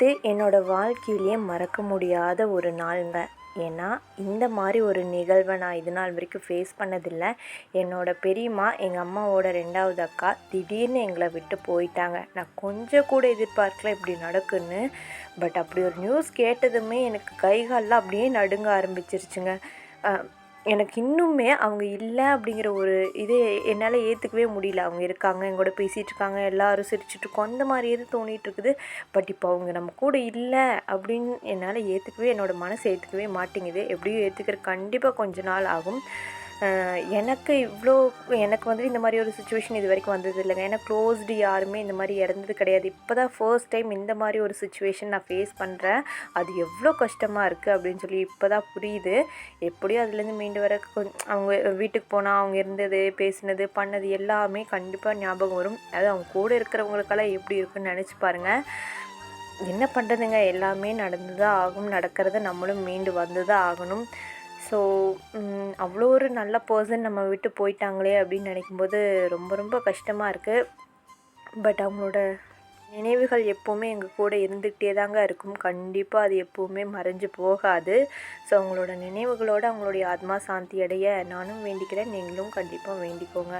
இது என்னோடய வாழ்க்கையிலேயே மறக்க முடியாத ஒரு நாளுங்க. ஏன்னா இந்த மாதிரி ஒரு நிகழ்வை நான் இது நாள் வரைக்கும் ஃபேஸ் பண்ணதில்லை. என்னோடய பெரியம்மா எங்கள் அம்மாவோட 2வது அக்கா திடீர்னு எங்களை விட்டு போயிட்டாங்க. நான் கொஞ்சம் கூட எதிர்பார்க்கல இப்படி நடக்குன்னு. பட் அப்படி ஒரு நியூஸ் கேட்டதுமே எனக்கு கை கால்லாம் அப்படியே நடுங்க ஆரம்பிச்சிருச்சுங்க. எனக்கு இன்னுமே அவங்க இல்லை அப்படிங்கிற ஒரு இது என்னால் ஏற்றுக்கவே முடியல. அவங்க இருக்காங்க, எங்கூட பேசிகிட்டு இருக்காங்க, எல்லோரும் சிரிச்சிட்ருக்கோம், அந்த மாதிரி எது தோணிகிட்ருக்குது. பட் இப்போ அவங்க நம்ம கூட இல்லை அப்படின்னு என்னால் ஏற்றுக்கவே, என்னோடய மனசு ஏற்றுக்கவே மாட்டேங்குது. எப்படியும் ஏற்றுக்கிறதுக்கு கண்டிப்பாக கொஞ்ச நாள் ஆகும். எனக்கு வந்துட்டு இந்த மாதிரி ஒரு சுச்சுவேஷன் இது வரைக்கும் வந்தது இல்லைங்க. ஏன்னா க்ளோஸ்டு யாருமே இந்த மாதிரி இறந்தது கிடையாது. இப்போ தான் ஃபர்ஸ்ட் டைம் இந்த மாதிரி ஒரு சுச்சுவேஷன் நான் ஃபேஸ் பண்ணுறேன். அது எவ்வளோ கஷ்டமாக இருக்குது அப்படின்னு சொல்லி இப்போ தான் புரியுது. எப்படியும் அதுலேருந்து மீண்டு வர அவங்க வீட்டுக்கு போனால் அவங்க இருந்தது, பேசினது, பண்ணது எல்லாமே கண்டிப்பாக ஞாபகம் வரும். அதாவது அவங்க கூட இருக்கிறவங்களுக்கெல்லாம் எப்படி இருக்குன்னு நினச்சி பாருங்கள். என்ன பண்ணுறதுங்க, எல்லாமே நடந்து தான் ஆகும். நடக்கிறத நம்மளும் மீண்டு வந்து தான் ஆகணும். ஸோ அவ்வளோ ஒரு நல்ல பர்சன் நம்ம விட்டு போயிட்டாங்களே அப்படின்னு நினைக்கும்போது ரொம்ப ரொம்ப கஷ்டமாக இருக்குது. பட் அவங்களோட நினைவுகள் எப்போவுமே எங்கள் கூட இருந்துகிட்டே தாங்க இருக்கும். கண்டிப்பாக அது எப்போவுமே மறைஞ்சு போகாது. ஸோ அவங்களோட நினைவுகளோடு அவங்களுடைய ஆத்மா சாந்தி அடைய நானும் வேண்டிக்கிறேன். நீங்களும் கண்டிப்பாக வேண்டிக்கோங்க.